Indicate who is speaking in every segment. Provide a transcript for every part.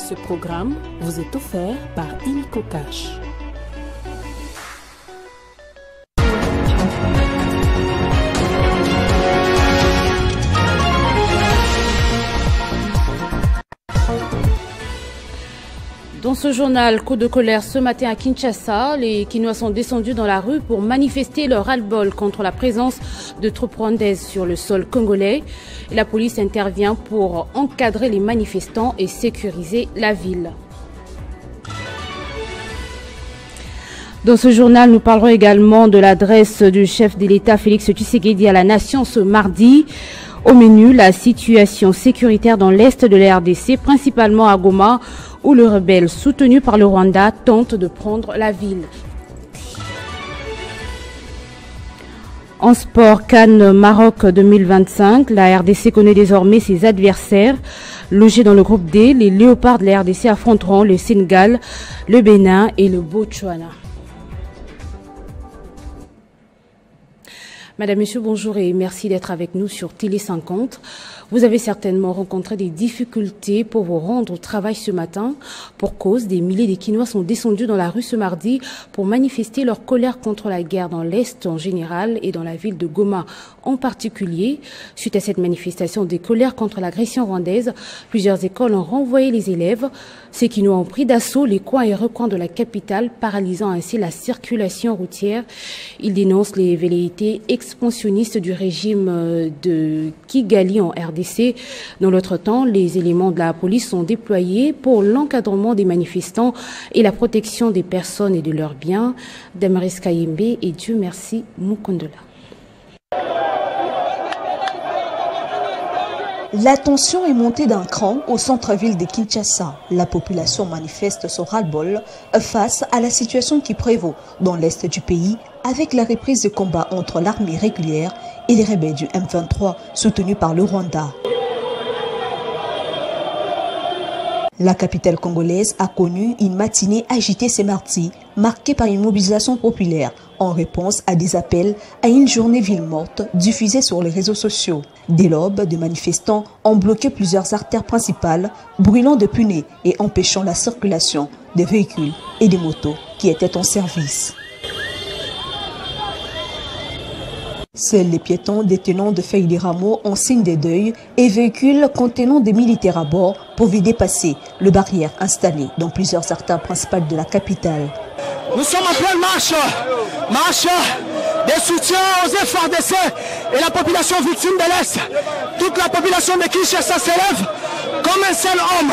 Speaker 1: Ce programme vous est offert par Illico Cash.
Speaker 2: Dans ce journal, coup de colère ce matin à Kinshasa, les Kinois sont descendus dans la rue pour manifester leur ras-le-bol contre la présence de troupes rwandaises sur le sol congolais. Et la police intervient pour encadrer les manifestants et sécuriser la ville. Dans ce journal, nous parlerons également de l'adresse du chef de l'État Félix Tshisekedi à la nation ce mardi. Au menu, la situation sécuritaire dans l'est de la RDC, principalement à Goma, où le rebelle soutenu par le Rwanda tente de prendre la ville. En sport, CAN Maroc 2025, la RDC connaît désormais ses adversaires. Logés dans le groupe D, les Léopards de la RDC affronteront le Sénégal, le Bénin et le Botswana. Madame, Monsieur, bonjour et merci d'être avec nous sur Télé 50. Vous avez certainement rencontré des difficultés pour vous rendre au travail ce matin. Pour cause, des milliers de Kinois sont descendus dans la rue ce mardi pour manifester leur colère contre la guerre dans l'Est en général et dans la ville de Goma en particulier. Suite à cette manifestation des colères contre l'agression rwandaise, plusieurs écoles ont renvoyé les élèves. Ces Kinois ont pris d'assaut les coins et recoins de la capitale, paralysant ainsi la circulation routière. Ils dénoncent les velléités expansionnistes du régime de Kigali en RDC. Dans l'autre temps, les éléments de la police sont déployés pour l'encadrement des manifestants et la protection des personnes et de leurs biens. Damaris Kayembe et Dieu merci Mukondola.
Speaker 3: La tension est montée d'un cran au centre-ville de Kinshasa. La population manifeste son ras-le-bol face à la situation qui prévaut dans l'est du pays avec la reprise de combat entre l'armée régulière et les rebelles du M23 soutenus par le Rwanda. La capitale congolaise a connu une matinée agitée ce mardi, marquée par une mobilisation populaire en réponse à des appels à une journée ville morte diffusée sur les réseaux sociaux. Dès l'aube, des manifestants ont bloqué plusieurs artères principales, brûlant des pneus et empêchant la circulation des véhicules et des motos qui étaient en service. Seuls les piétons détenant de feuilles de rameaux en signe de deuil et véhicules contenant des militaires à bord pouvaient dépasser les barrières installées dans plusieurs artères principales de la capitale.
Speaker 4: Nous sommes en pleine marche de soutien aux FARDC et la population victime de l'Est. Toute la population de Kinshasa s'élève comme un seul homme.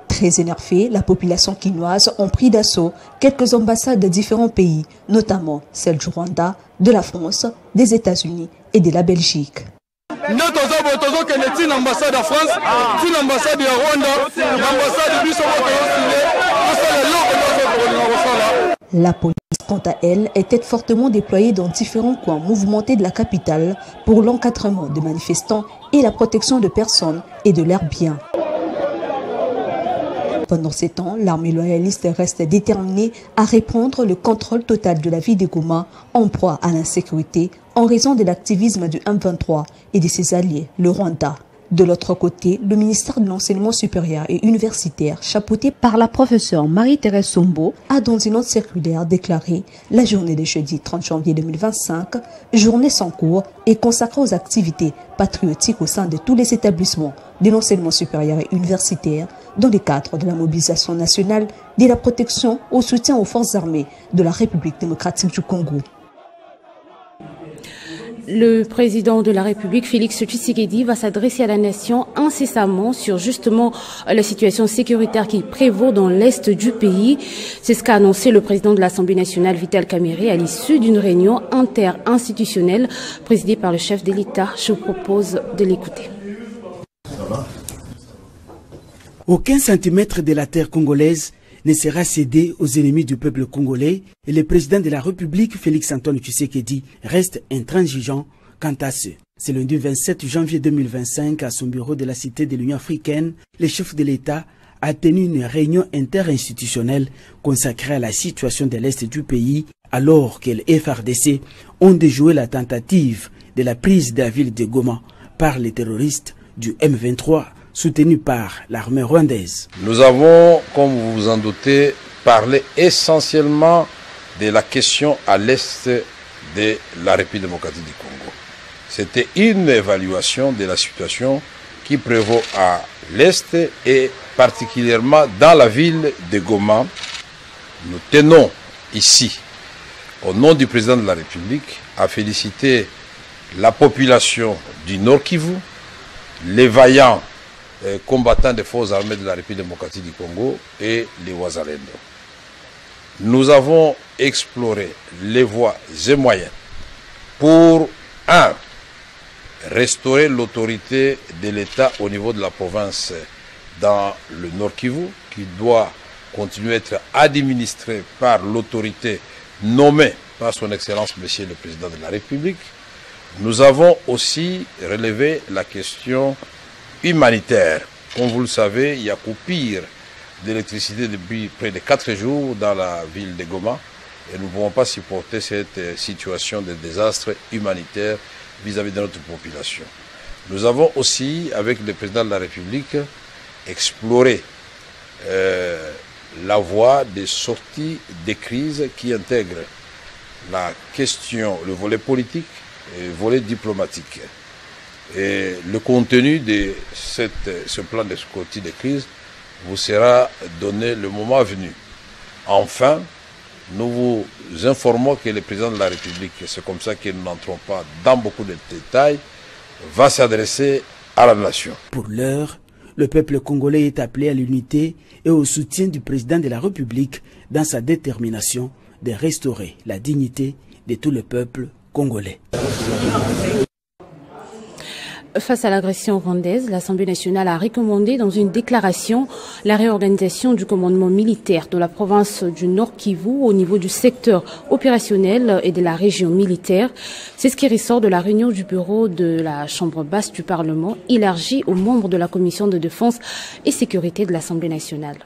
Speaker 3: Très énervée, la population kinoise ont pris d'assaut quelques ambassades de différents pays, notamment celle du Rwanda, de la France, des États-Unis et de la Belgique.
Speaker 4: Nous avons une ambassade de France, une ambassade de Rwanda, l'ambassade de
Speaker 3: La police, quant à elle, était fortement déployée dans différents coins mouvementés de la capitale pour l'encadrement des manifestants et la protection de personnes et de leurs biens. Pendant ces temps, l'armée loyaliste reste déterminée à reprendre le contrôle total de la ville de Goma en proie à l'insécurité en raison de l'activisme du M23 et de ses alliés, le Rwanda. De l'autre côté, le ministère de l'Enseignement supérieur et universitaire, chapeauté par la professeure Marie-Thérèse Sombo, a dans une autre circulaire déclaré la journée de jeudi 30 janvier 2025, journée sans cours et consacrée aux activités patriotiques au sein de tous les établissements de l'enseignement supérieur et universitaire dans le cadre de la mobilisation nationale, de la protection au soutien aux forces armées de la République démocratique du Congo.
Speaker 2: Le président de la République, Félix Tshisekedi, va s'adresser à la nation incessamment sur justement la situation sécuritaire qui prévaut dans l'est du pays. C'est ce qu'a annoncé le président de l'Assemblée nationale, Vital Kamerhe, à l'issue d'une réunion interinstitutionnelle présidée par le chef de l'État. Je vous propose de l'écouter.
Speaker 5: Aucun centimètre de la terre congolaise ne sera cédé aux ennemis du peuple congolais et le président de la République, Félix-Antoine Tshisekedi, reste intransigeant quant à ce. C'est lundi 27 janvier 2025, à son bureau de la Cité de l'Union africaine, le chef de l'État a tenu une réunion interinstitutionnelle consacrée à la situation de l'Est du pays, alors que les FARDC ont déjoué la tentative de la prise de la ville de Goma par les terroristes du M23 soutenue par l'armée rwandaise.
Speaker 6: Nous avons, comme vous vous en doutez, parlé essentiellement de la question à l'est de la République démocratique du Congo. C'était une évaluation de la situation qui prévaut à l'est et particulièrement dans la ville de Goma. Nous tenons ici, au nom du président de la République, à féliciter la population du Nord Kivu, les vaillants combattants des forces armées de la République démocratique du Congo et les Wazalendo. Nous avons exploré les voies et moyens pour, restaurer l'autorité de l'État au niveau de la province dans le Nord Kivu, qui doit continuer à être administré par l'autorité nommée par son Excellence Monsieur le Président de la République. Nous avons aussi relevé la question humanitaire. Comme vous le savez, il y a coupure d'électricité depuis près de 4 jours dans la ville de Goma et nous ne pouvons pas supporter cette situation de désastre humanitaire vis-à-vis de notre population. Nous avons aussi, avec le président de la République, exploré la voie des sorties des crises qui intègrent la question, le volet politique et le volet diplomatique. Et le contenu de ce plan de sortie des crises vous sera donné le moment venu. Enfin, nous vous informons que le président de la République, c'est comme ça que nous n'entrons pas dans beaucoup de détails, va s'adresser à la nation.
Speaker 5: Pour l'heure, le peuple congolais est appelé à l'unité et au soutien du président de la République dans sa détermination de restaurer la dignité de tout le peuple congolais.
Speaker 2: Face à l'agression rwandaise, l'Assemblée nationale a recommandé dans une déclaration la réorganisation du commandement militaire de la province du Nord Kivu au niveau du secteur opérationnel et de la région militaire. C'est ce qui ressort de la réunion du bureau de la Chambre basse du Parlement, élargie aux membres de la Commission de défense et sécurité de l'Assemblée nationale.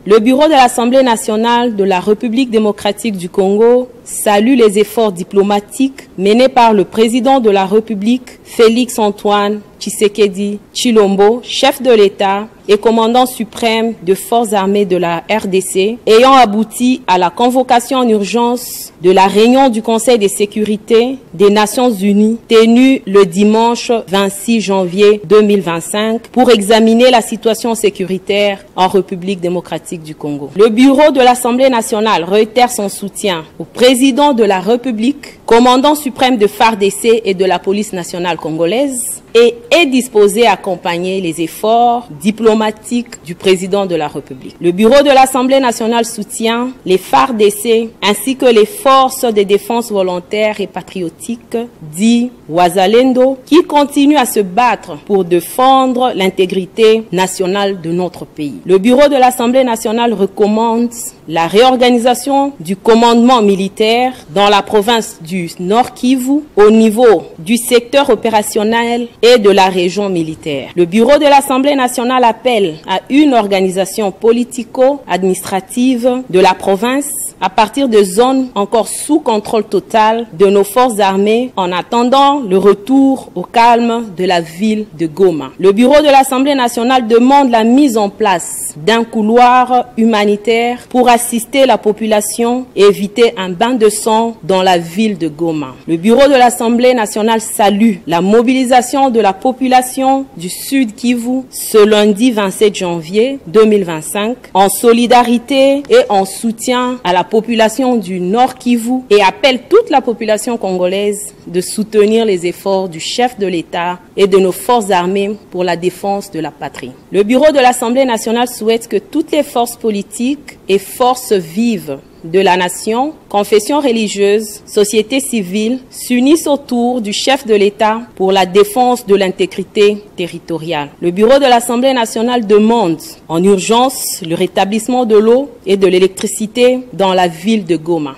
Speaker 7: Le bureau de l'Assemblée nationale de la République démocratique du Congo salue les efforts diplomatiques menés par le président de la République, Félix Antoine Tshisekedi Tshilombo, chef de l'État et commandant suprême de forces armées de la RDC, ayant abouti à la convocation en urgence de la réunion du Conseil de sécurité des Nations Unies tenue le dimanche 26 janvier 2025 pour examiner la situation sécuritaire en République démocratique du Congo. Le bureau de l'Assemblée nationale réitère son soutien au président de la République, commandant suprême de FARDC et de la police nationale congolaise, et est disposé à accompagner les efforts diplomatiques du président de la République. Le bureau de l'Assemblée nationale soutient les FARDC ainsi que les forces de défense volontaires et patriotiques, dit Wazalendo, qui continuent à se battre pour défendre l'intégrité nationale de notre pays. Le bureau de l'Assemblée nationale recommande la réorganisation du commandement militaire dans la province du Nord Kivu au niveau du secteur opérationnel et de la région militaire. Le bureau de l'Assemblée nationale appelle à une organisation politico-administrative de la province à partir de zones encore sous contrôle total de nos forces armées en attendant le retour au calme de la ville de Goma. Le bureau de l'Assemblée nationale demande la mise en place d'un couloir humanitaire pour assister la population et éviter un bain de sang dans la ville de Goma. Le bureau de l'Assemblée nationale salue la mobilisation de la population du Sud Kivu ce lundi 27 janvier 2025 en solidarité et en soutien à la population du Nord Kivu et appelle toute la population congolaise de soutenir les efforts du chef de l'État et de nos forces armées pour la défense de la patrie. Le bureau de l'Assemblée nationale souhaite que toutes les forces politiques et forces vives de la nation, confessions religieuses, société civile s'unissent autour du chef de l'État pour la défense de l'intégrité territoriale. Le bureau de l'Assemblée nationale demande en urgence le rétablissement de l'eau et de l'électricité dans la ville de Goma.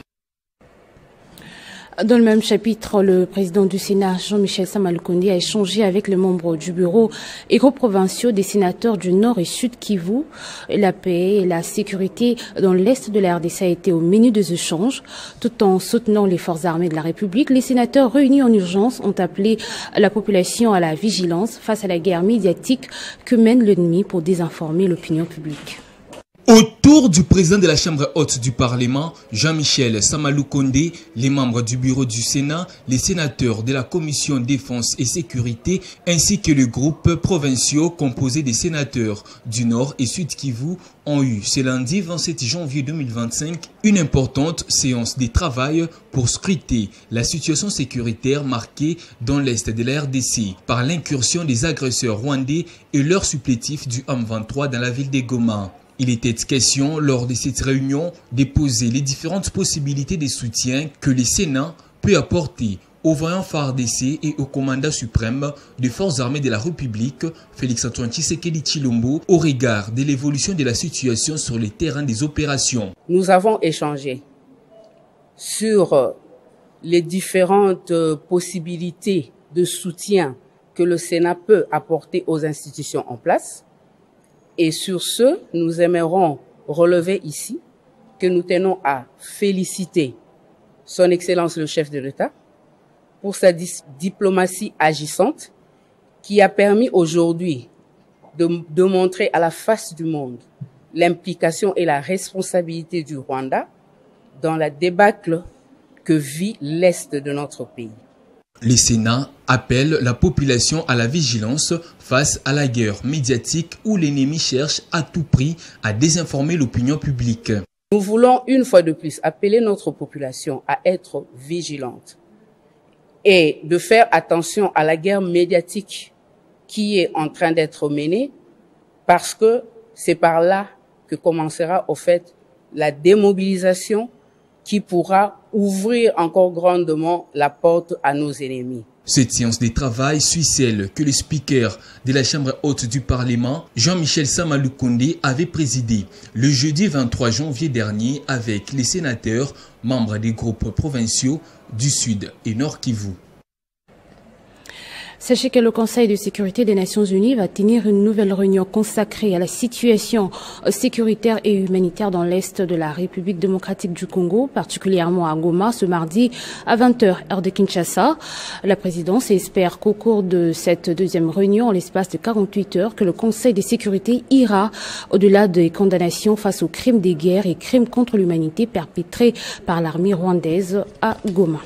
Speaker 2: Dans le même chapitre, le président du Sénat, Jean-Michel Sama Lukonde, a échangé avec les membres du bureau et groupes provinciaux des sénateurs du Nord et Sud Kivu. La paix et la sécurité dans l'Est de la RDC a été au menu des échanges. Tout en soutenant les forces armées de la République, les sénateurs réunis en urgence ont appelé la population à la vigilance face à la guerre médiatique que mène l'ennemi pour désinformer l'opinion publique.
Speaker 8: Autour du président de la Chambre haute du Parlement, Jean-Michel Sama Lukonde, les membres du bureau du Sénat, les sénateurs de la Commission Défense et Sécurité, ainsi que les groupes provinciaux composés des sénateurs du Nord et Sud Kivu ont eu ce lundi 27 janvier 2025 une importante séance de travail pour scruter la situation sécuritaire marquée dans l'Est de la RDC par l'incursion des agresseurs rwandais et leurs supplétifs du M23 dans la ville de Goma. Il était question, lors de cette réunion, de poser les différentes possibilités de soutien que le Sénat peut apporter au voyant FARDC et au commandant suprême des forces armées de la République, Félix Antoine Tshisekedi Tshilombo, au regard de l'évolution de la situation sur les terrains des opérations.
Speaker 9: Nous avons échangé sur les différentes possibilités de soutien que le Sénat peut apporter aux institutions en place. Et sur ce, nous aimerons relever ici que nous tenons à féliciter son Excellence le chef de l'État pour sa diplomatie agissante qui a permis aujourd'hui de montrer à la face du monde l'implication et la responsabilité du Rwanda dans la débâcle que vit l'Est de notre pays.
Speaker 8: Le Sénat appelle la population à la vigilance face à la guerre médiatique où l'ennemi cherche à tout prix à désinformer l'opinion publique.
Speaker 9: Nous voulons une fois de plus appeler notre population à être vigilante et de faire attention à la guerre médiatique qui est en train d'être menée parce que c'est par là que commencera au fait la démobilisation qui pourra ouvrir encore grandement la porte à nos ennemis.
Speaker 8: Cette séance de travail suit celle que le speaker de la Chambre haute du Parlement, Jean-Michel Sama Lukonde, avait présidée le jeudi 23 janvier dernier avec les sénateurs membres des groupes provinciaux du Sud et Nord Kivu.
Speaker 2: Sachez que le Conseil de sécurité des Nations Unies va tenir une nouvelle réunion consacrée à la situation sécuritaire et humanitaire dans l'Est de la République démocratique du Congo, particulièrement à Goma, ce mardi à 20h, heure de Kinshasa. La présidence espère qu'au cours de cette deuxième réunion, en l'espace de 48 heures, que le Conseil de sécurité ira au-delà des condamnations face aux crimes de guerre et crimes contre l'humanité perpétrés par l'armée rwandaise à Goma.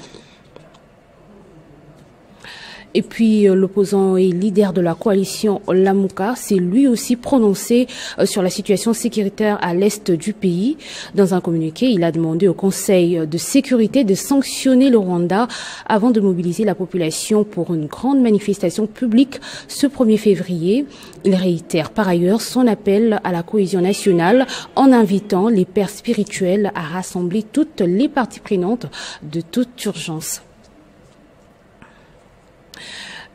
Speaker 2: Et puis l'opposant et leader de la coalition Lamuka s'est lui aussi prononcé sur la situation sécuritaire à l'est du pays. Dans un communiqué, il a demandé au Conseil de sécurité de sanctionner le Rwanda avant de mobiliser la population pour une grande manifestation publique ce 1er février. Il réitère par ailleurs son appel à la cohésion nationale en invitant les pères spirituels à rassembler toutes les parties prenantes de toute urgence.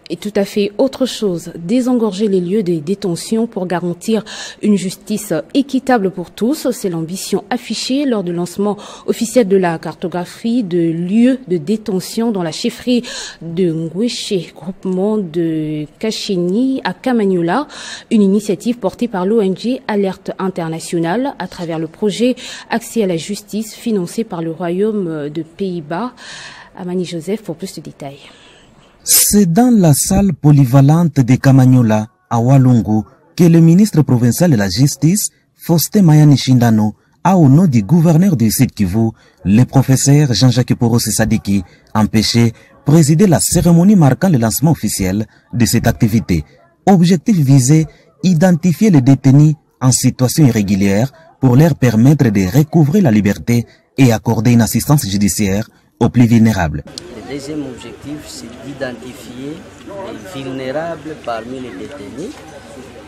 Speaker 2: Et tout à fait autre chose, désengorger les lieux de détention pour garantir une justice équitable pour tous. C'est l'ambition affichée lors du lancement officiel de la cartographie de lieux de détention dans la chefferie de Ngweshe, groupement de Kacheni à Kamanyola, une initiative portée par l'ONG Alerte Internationale à travers le projet Accès à la justice financé par le Royaume de Pays-Bas. Amani Joseph pour plus de détails.
Speaker 10: C'est dans la salle polyvalente de Kamanyola, à Walungu, que le ministre provincial de la Justice, Faustin Mayani Shindano, a au nom du gouverneur du Sud Kivu, le professeur Jean-Jacques Poros Sadiki, empêché présider la cérémonie marquant le lancement officiel de cette activité. Objectif visé, identifier les détenus en situation irrégulière pour leur permettre de recouvrer la liberté et accorder une assistance judiciaire aux plus vulnérables.
Speaker 11: Le deuxième objectif, c'est d'identifier les vulnérables parmi les détenus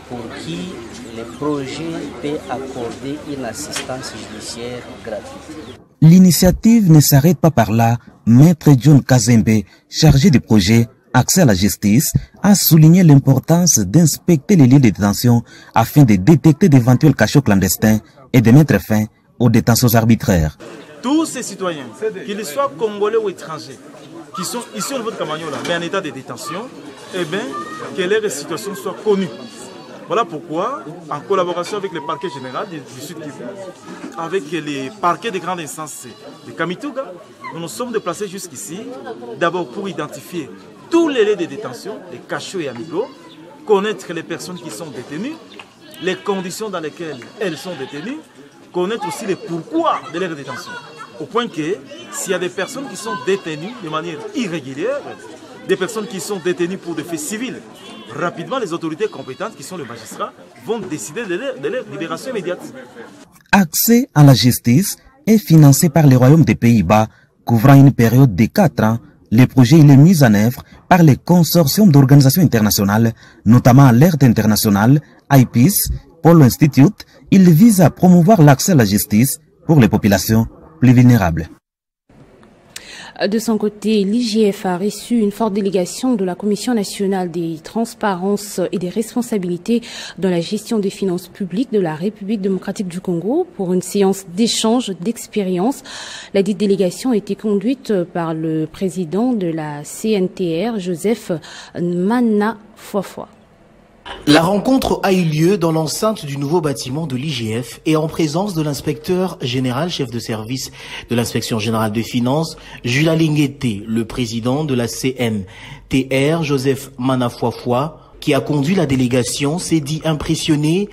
Speaker 11: pour qui le projet peut accorder une assistance judiciaire gratuite.
Speaker 10: L'initiative ne s'arrête pas par là. Maître John Kazembe, chargé du projet Accès à la justice, a souligné l'importance d'inspecter les lieux de détention afin de détecter d'éventuels cachots clandestins et de mettre fin aux détentions arbitraires.
Speaker 12: tous ces citoyens, qu'ils soient congolais ou étrangers, qui sont ici au niveau de Kamanyola, mais en état de détention, eh bien, que leur situation soit connue. Voilà pourquoi, en collaboration avec le parquet général du Sud Kivu, avec les parquets des grandes instances de Kamituga, nous nous sommes déplacés jusqu'ici, d'abord pour identifier tous les lieux de détention, les cachots et amigos, connaître les personnes qui sont détenues, les conditions dans lesquelles elles sont détenues, connaître aussi les pourquoi de leur détention. Au point que s'il y a des personnes qui sont détenues de manière irrégulière, des personnes qui sont détenues pour des faits civils, rapidement les autorités compétentes, qui sont les magistrats, vont décider de leur libération immédiate.
Speaker 10: Accès à la justice est financé par le Royaume des Pays-Bas, couvrant une période de 4 ans. Le projet est mis en œuvre par les consortiums d'organisations internationales, notamment Alert International, IPEACE, Polo Institute. Il vise à promouvoir l'accès à la justice pour les populations plus vulnérables.
Speaker 2: De son côté, l'IGF a reçu une forte délégation de la Commission nationale des transparences et des responsabilités dans la gestion des finances publiques de la République démocratique du Congo pour une séance d'échange d'expériences. La dite délégation a été conduite par le président de la CNTR, Joseph Manafuafua.
Speaker 13: La rencontre a eu lieu dans l'enceinte du nouveau bâtiment de l'IGF et en présence de l'inspecteur général, chef de service de l'inspection générale des finances, Jules Lingueté, le président de la CNTR, Joseph Manafuafua, qui a conduit la délégation, s'est dit impressionné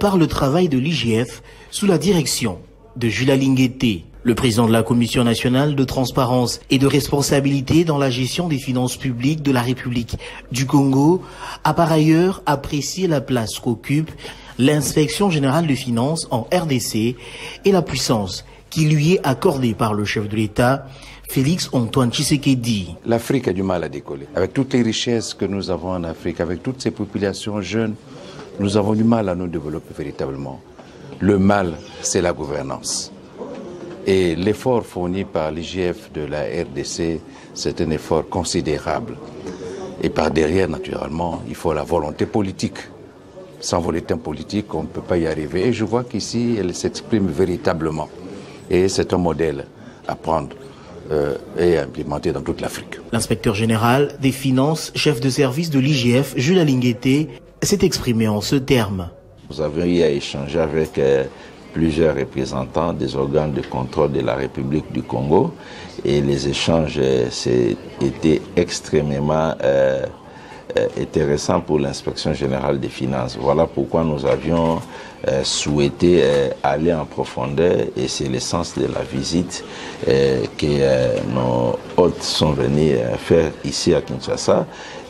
Speaker 13: par le travail de l'IGF sous la direction de Jules Lingueté. Le président de la Commission nationale de transparence et de responsabilité dans la gestion des finances publiques de la République du Congo a par ailleurs apprécié la place qu'occupe l'inspection générale des finances en RDC et la puissance qui lui est accordée par le chef de l'État, Félix Antoine Tshisekedi.
Speaker 14: L'Afrique a du mal à décoller. Avec toutes les richesses que nous avons en Afrique, avec toutes ces populations jeunes, nous avons du mal à nous développer véritablement. Le mal, c'est la gouvernance. Et l'effort fourni par l'IGF de la RDC, c'est un effort considérable. Et par derrière, naturellement, il faut la volonté politique. Sans volonté politique, on ne peut pas y arriver. Et je vois qu'ici, elle s'exprime véritablement. Et c'est un modèle à prendre et à implémenter dans toute l'Afrique.
Speaker 13: L'inspecteur général des finances, chef de service de l'IGF, Jules Lingueté, s'est exprimé en ce terme.
Speaker 15: Nous avons eu à échanger avec plusieurs représentants des organes de contrôle de la République du Congo et les échanges étaient extrêmement intéressants pour l'inspection générale des finances. Voilà pourquoi nous avions souhaité aller en profondeur et c'est l'essence de la visite que nos hôtes sont venus faire ici à Kinshasa.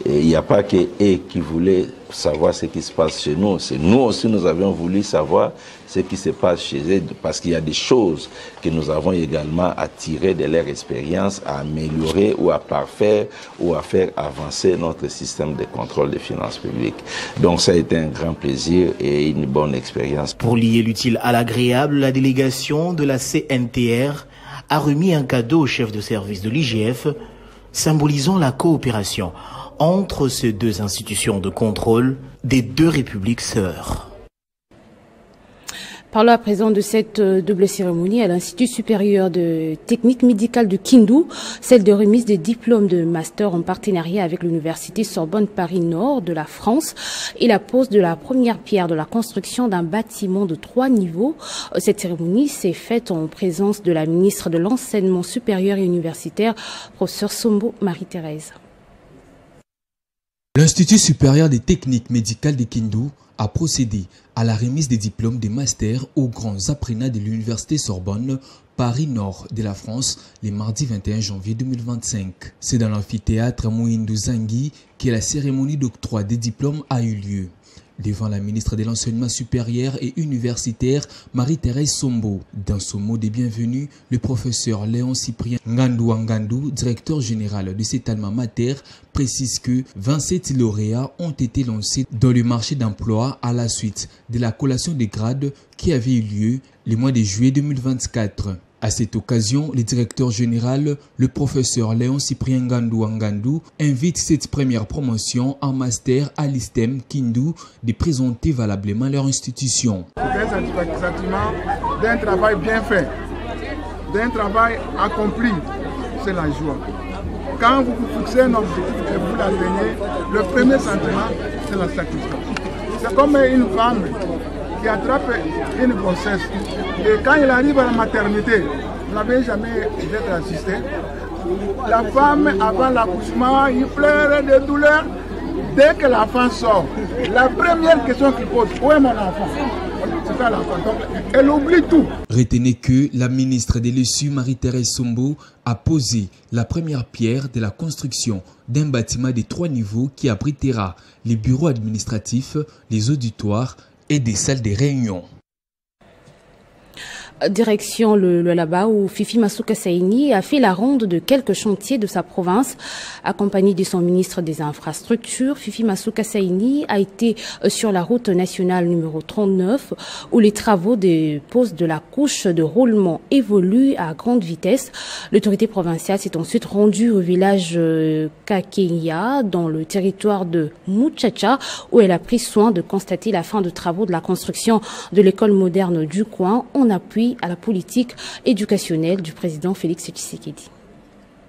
Speaker 15: Et il n'y a pas que eux qui voulaient savoir ce qui se passe chez nous. C'est nous aussi, nous avions voulu savoir ce qui se passe chez eux parce qu'il y a des choses que nous avons également à tirer de leur expérience, à améliorer ou à parfaire ou à faire avancer notre système de contrôle des finances publiques. Donc ça a été un grand plaisir et une bonne expérience.
Speaker 13: Pour lier l'utile à l'agréable, la délégation de la CNTR a remis un cadeau au chef de service de l'IGF, symbolisant la coopération entre ces deux institutions de contrôle des deux républiques sœurs.
Speaker 2: Parlons à présent de cette double cérémonie à l'Institut supérieur de technique médicale de Kindu, celle de remise des diplômes de master en partenariat avec l'Université Sorbonne Paris-Nord de la France et la pose de la première pierre de la construction d'un bâtiment de 3 niveaux. Cette cérémonie s'est faite en présence de la ministre de l'Enseignement supérieur et universitaire, professeure Sombo Marie-Thérèse.
Speaker 8: L'Institut supérieur des techniques médicales de Kindu a procédé à la remise des diplômes des masters aux grands apprenants de l'Université Sorbonne Paris-Nord de la France le mardi 21 janvier 2025. C'est dans l'amphithéâtre Mouindou Zangui que la cérémonie d'octroi des diplômes a eu lieu. Devant la ministre de l'Enseignement supérieur et universitaire, Marie-Thérèse Sombo. Dans son mot de bienvenue, le professeur Léon Cyprien Ngandou, directeur général de cet alma mater, précise que 27 lauréats ont été lancés dans le marché d'emploi à la suite de la collation des grades qui avait eu lieu le mois de juillet 2024. À cette occasion, le directeur général, le professeur Léon Cyprien Ngandou, invite cette première promotion en master à l'ISTEM Kindu de présenter valablement leur institution.
Speaker 16: C'est un sentiment d'un travail bien fait. d'un travail accompli, c'est la joie. Quand vous vous fixez un objectif et vous l'atteignez, le premier sentiment, c'est la satisfaction. C'est comme une femme qui attrape une grossesse. Et quand il arrive à la maternité, vous n'avez jamais peut-être assisté. La femme, avant l'accouchement, il pleure de douleur. Dès que l'enfant sort, la première question qu'il pose, où est mon enfant? C'est ça l'enfant. Donc, elle oublie tout.
Speaker 8: Retenez que la ministre des Lessus, Marie-Thérèse Sombo, a posé la première pierre de la construction d'un bâtiment de 3 niveaux qui abritera les bureaux administratifs, les auditoires et des salles de réunion.
Speaker 2: Direction le Lualaba où Fifi Masuka Saini a fait la ronde de quelques chantiers de sa province. Accompagné de son ministre des Infrastructures, Fifi Masuka Saini a été sur la route nationale numéro 39 où les travaux de pose de la couche de roulement évoluent à grande vitesse. L'autorité provinciale s'est ensuite rendue au village Kakenya dans le territoire de Muchacha où elle a pris soin de constater la fin de travaux de la construction de l'école moderne du coin en appui à la politique éducationnelle du président Félix Tshisekedi.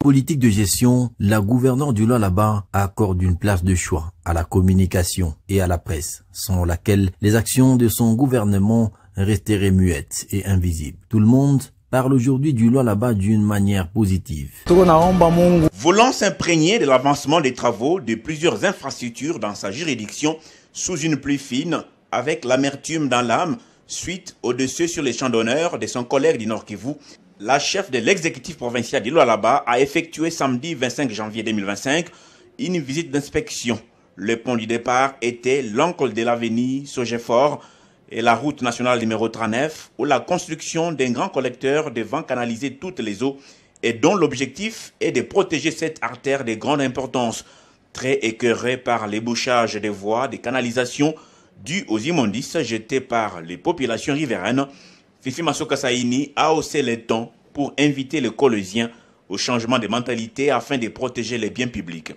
Speaker 17: Politique de gestion, la gouverneure du Lualaba accorde une place de choix à la communication et à la presse, sans laquelle les actions de son gouvernement resteraient muettes et invisibles. Tout le monde parle aujourd'hui du Lualaba d'une manière positive.
Speaker 18: Voulant s'imprégner de l'avancement des travaux de plusieurs infrastructures dans sa juridiction sous une pluie fine, avec l'amertume dans l'âme, suite au dessus sur les champs d'honneur de son collègue du Nord Kivu, la chef de l'exécutif provincial du Lualaba a effectué samedi 25 janvier 2025 une visite d'inspection. Le pont du départ était l'oncle de l'avenue Sogefort et la route nationale numéro 39 où la construction d'un grand collecteur devant canaliser toutes les eaux et dont l'objectif est de protéger cette artère de grande importance, très écœurée par l'ébouchage des voies de canalisation dû aux immondices jetés par les populations riveraines. Fifi Masuka Saini a haussé les tons pour inviter les Colossiens au changement de mentalité afin de protéger les biens publics.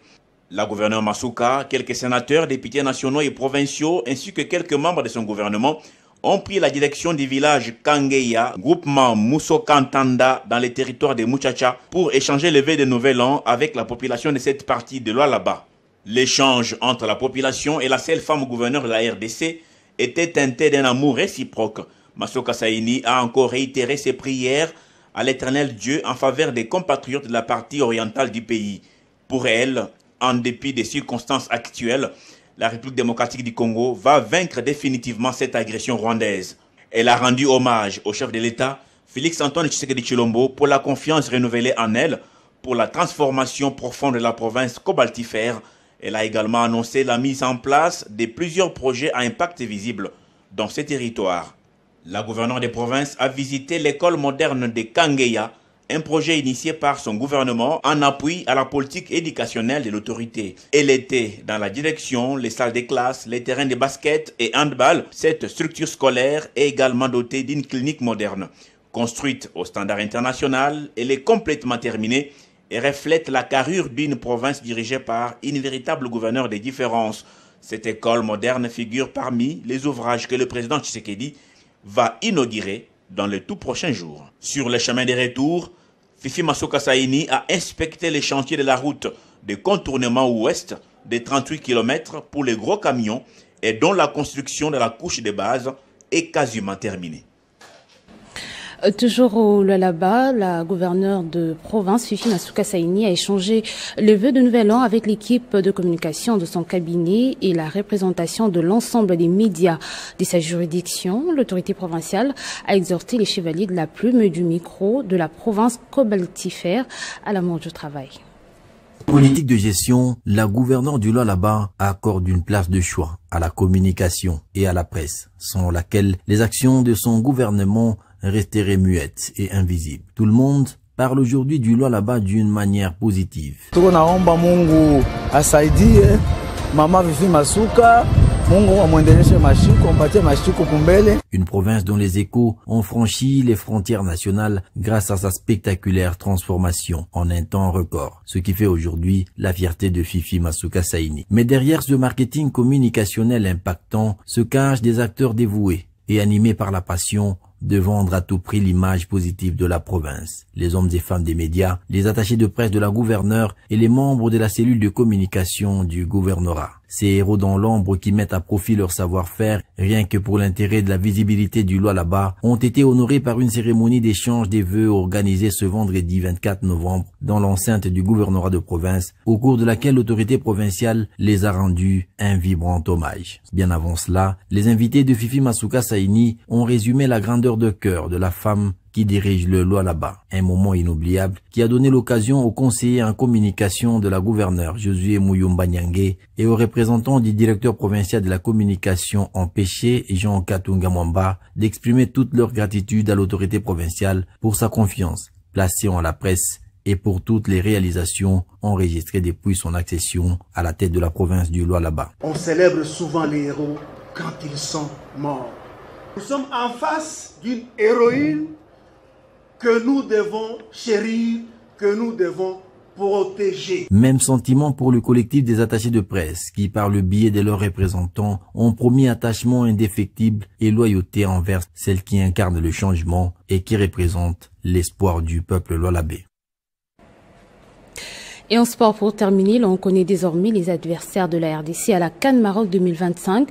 Speaker 18: La gouverneure Masuka, quelques sénateurs, députés nationaux et provinciaux, ainsi que quelques membres de son gouvernement, ont pris la direction du village Kangeya, groupement Moussokantanda, dans les territoires de Muchacha, pour échanger le vœu de nouvel an avec la population de cette partie de Lualaba. L'échange entre la population et la seule femme gouverneure de la RDC était teinté d'un amour réciproque. Masuka Saini a encore réitéré ses prières à l'éternel Dieu en faveur des compatriotes de la partie orientale du pays. Pour elle, en dépit des circonstances actuelles, la République démocratique du Congo va vaincre définitivement cette agression rwandaise. Elle a rendu hommage au chef de l'État, Félix Antoine Tshisekedi Tshilombo, pour la confiance renouvelée en elle, pour la transformation profonde de la province cobaltifère. Elle a également annoncé la mise en place de plusieurs projets à impact visible dans ces territoires. La gouverneure des provinces a visité l'école moderne de Kangeya, un projet initié par son gouvernement en appui à la politique éducationnelle de l'autorité. Elle était dans la direction, les salles de classe, les terrains de basket et handball. Cette structure scolaire est également dotée d'une clinique moderne. Construite au standard international, elle est complètement terminée et reflète la carrure d'une province dirigée par une véritable gouverneure des différences. Cette école moderne figure parmi les ouvrages que le président Tshisekedi va inaugurer dans les tout prochains jours. Sur le chemin de retour, Fifi Masuka Saini a inspecté les chantiers de la route de contournement ouest de 38 km pour les gros camions et dont la construction de la couche de base est quasiment terminée.
Speaker 2: Toujours au Lualaba, la gouverneure de province, Fifi Masuka Saini, a échangé le vœu de nouvel an avec l'équipe de communication de son cabinet et la représentation de l'ensemble des médias de sa juridiction. L'autorité provinciale a exhorté les chevaliers de la plume et du micro de la province cobaltifère à l'amour du travail.
Speaker 17: Politique de gestion, la gouverneure du Lualaba accorde une place de choix à la communication et à la presse, sans laquelle les actions de son gouvernement resteraient muettes et invisibles. Tout le monde parle aujourd'hui du Lualaba d'une manière positive.
Speaker 19: Tunaomba Mungu asaidie Mama Fifi Masuka, Mungu amwendeleshe mashiko, ampatie mashiko kumbele.
Speaker 17: Une province dont les échos ont franchi les frontières nationales grâce à sa spectaculaire transformation en un temps record, ce qui fait aujourd'hui la fierté de Fifi Masuka Saini. Mais derrière ce marketing communicationnel impactant se cachent des acteurs dévoués et animés par la passion de vendre à tout prix l'image positive de la province. Les hommes et femmes des médias, les attachés de presse de la gouverneure et les membres de la cellule de communication du gouvernorat. Ces héros dans l'ombre qui mettent à profit leur savoir-faire, rien que pour l'intérêt de la visibilité du Lualaba, ont été honorés par une cérémonie d'échange des vœux organisée ce vendredi 24 novembre dans l'enceinte du gouvernorat de province, au cours de laquelle l'autorité provinciale les a rendus un vibrant hommage. Bien avant cela, les invités de Fifi Masuka Saini ont résumé la grandeur de cœur de la femme qui dirige le Lualaba. Un moment inoubliable qui a donné l'occasion au conseiller en communication de la gouverneure Josué Muyumba Nyangé et aux représentants du directeur provincial de la communication empêché Jean Katunga Mwamba d'exprimer toute leur gratitude à l'autorité provinciale pour sa confiance placée en la presse et pour toutes les réalisations enregistrées depuis son accession à la tête de la province du Lualaba.
Speaker 20: On célèbre souvent les héros quand ils sont morts. Nous sommes en face d'une héroïne que nous devons chérir, que nous devons protéger.
Speaker 17: Même sentiment pour le collectif des attachés de presse qui, par le biais de leurs représentants, ont promis attachement indéfectible et loyauté envers celle qui incarne le changement et qui représente l'espoir du peuple lualabé.
Speaker 2: Et en sport, pour terminer, l'on connaît désormais les adversaires de la RDC à la CAN Maroc 2025.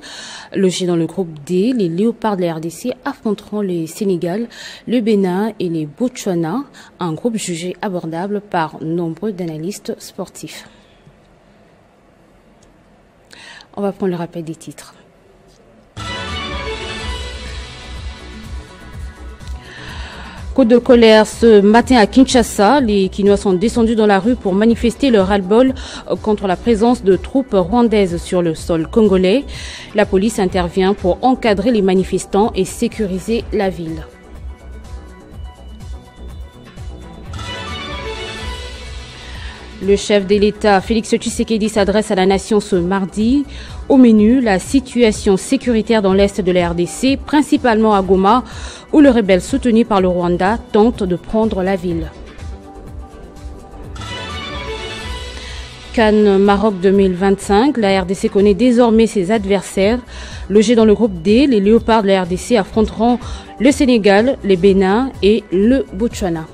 Speaker 2: Logés dans le groupe D, les Léopards de la RDC affronteront le Sénégal, le Bénin et les Botswana, un groupe jugé abordable par nombreux d'analystes sportifs. On va prendre le rappel des titres. Coup de colère ce matin à Kinshasa, les Kinois sont descendus dans la rue pour manifester leur ras-le-bol contre la présence de troupes rwandaises sur le sol congolais. La police intervient pour encadrer les manifestants et sécuriser la ville. Le chef de l'État, Félix Tshisekedi, s'adresse à la nation ce mardi. Au menu, la situation sécuritaire dans l'est de la RDC, principalement à Goma, où le rebelle soutenu par le Rwanda tente de prendre la ville. CAN Maroc 2025, la RDC connaît désormais ses adversaires. Logés dans le groupe D, les Léopards de la RDC affronteront le Sénégal, le Bénin et le Botswana.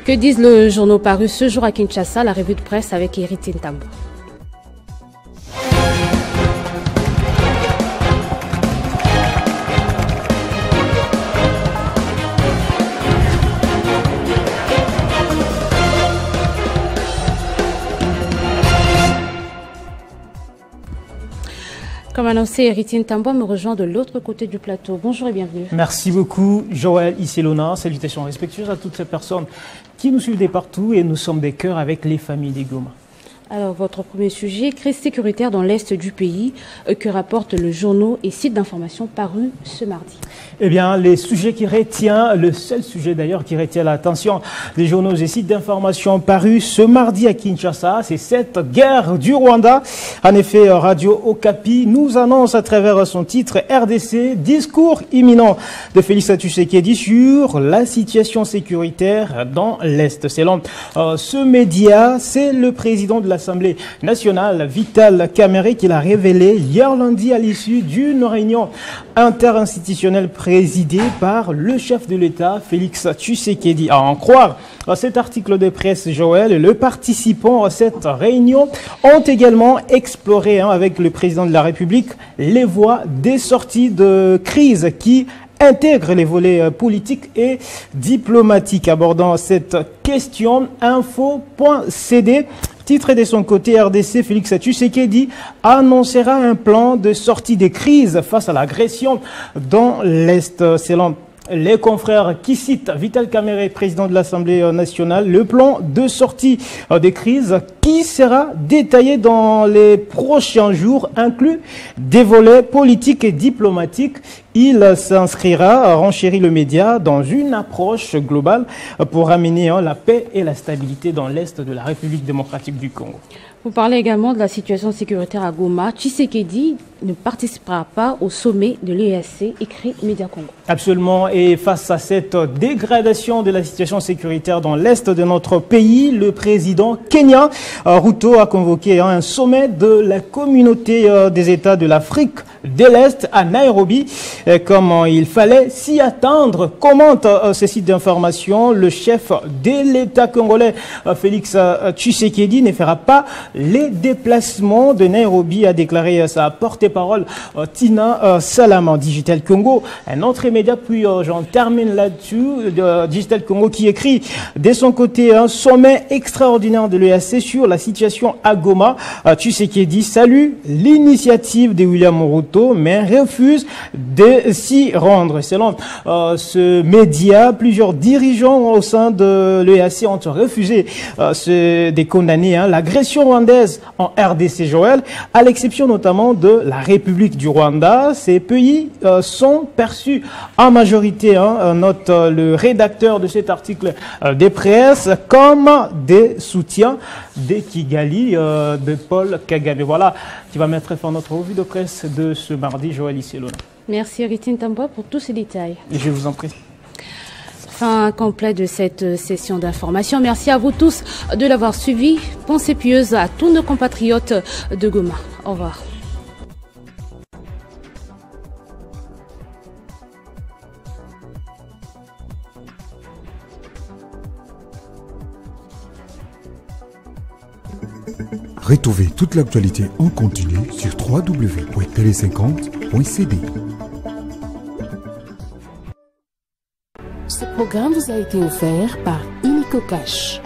Speaker 2: Que disent le journaux parus ce jour à Kinshasa, la revue de presse avec Héritier Ntambo. Comme annoncé, Héritier Ntambo me rejoint de l'autre côté du plateau. Bonjour et bienvenue.
Speaker 21: Merci beaucoup, Joël Iselona. Salutations respectueuses à toutes ces personnes qui nous suivent de partout et nous sommes des cœurs avec les familles des Goma.
Speaker 2: Alors, votre premier sujet, crise sécuritaire dans l'Est du pays, que rapportent le journaux et sites d'information parus ce mardi.
Speaker 21: Eh bien, les sujets qui retient, le seul sujet d'ailleurs qui retient l'attention des journaux et sites d'information parus ce mardi à Kinshasa, c'est cette guerre du Rwanda. En effet, Radio Okapi nous annonce à travers son titre RDC, discours imminent de Félix Tshisekedi sur la situation sécuritaire dans l'Est. Selon ce média, c'est le président de l'Assemblée nationale, Vital Kamerhe, qui l'a révélé hier lundi à l'issue d'une réunion interinstitutionnelle présidée par le chef de l'État, Félix Tshisekedi. À en croire cet article de presse, Joël, les participants à cette réunion ont également exploré avec le président de la République les voies des sorties de crise qui intègre les volets politiques et diplomatiques. Abordant cette question, info.cd titre de son côté, RDC, Félix Tshisekedi annoncera un plan de sortie des crises face à l'agression dans l'Est. Selon les confrères qui citent Vital Kamerhe, président de l'Assemblée nationale, le plan de sortie des crises qui sera détaillé dans les prochains jours inclut des volets politiques et diplomatiques. Il s'inscrira, renchérit le média, dans une approche globale pour amener la paix et la stabilité dans l'Est de la République démocratique du Congo.
Speaker 2: Vous parlez également de la situation sécuritaire à Goma. Tshisekedi ne participera pas au sommet de l'EAC, écrit Média Congo.
Speaker 21: Absolument. Et face à cette dégradation de la situation sécuritaire dans l'Est de notre pays, le président kenyan Ruto a convoqué un sommet de la communauté des États de l'Afrique de l'Est à Nairobi. comme il fallait s'y attendre. Commente ce site d'information. Le chef de l'État congolais, Félix Tshisekedi, ne fera pas les déplacements de Nairobi, a déclaré sa porte-parole Tina Salama. Digital Congo, un autre média, puis j'en termine là-dessus. Digital Congo qui écrit de son côté un sommet extraordinaire de l'EAC sur la situation à Goma. Tshisekedi salue l'initiative de William Ruto, mais refuse de s'y rendre. Selon ce média, plusieurs dirigeants au sein de l'EAC ont refusé de condamner l'agression rwandaise en RDC, Joël, à l'exception notamment de la République du Rwanda. Ces pays sont perçus en majorité, note le rédacteur de cet article des presses, comme des soutiens de Kigali, de Paul Kagame. Voilà qui va mettre fin à notre revue de presse de ce mardi, Joël Isselona.
Speaker 2: Merci Ritine Tamba pour tous ces détails.
Speaker 21: Et je vous en prie.
Speaker 2: Fin complet de cette session d'information. Merci à vous tous de l'avoir suivi. Pensée pieuse à tous nos compatriotes de Goma. Au revoir.
Speaker 1: Retrouvez toute l'actualité en continu sur www.tele50.cd.
Speaker 22: Ce programme vous a été offert par Illico Cash.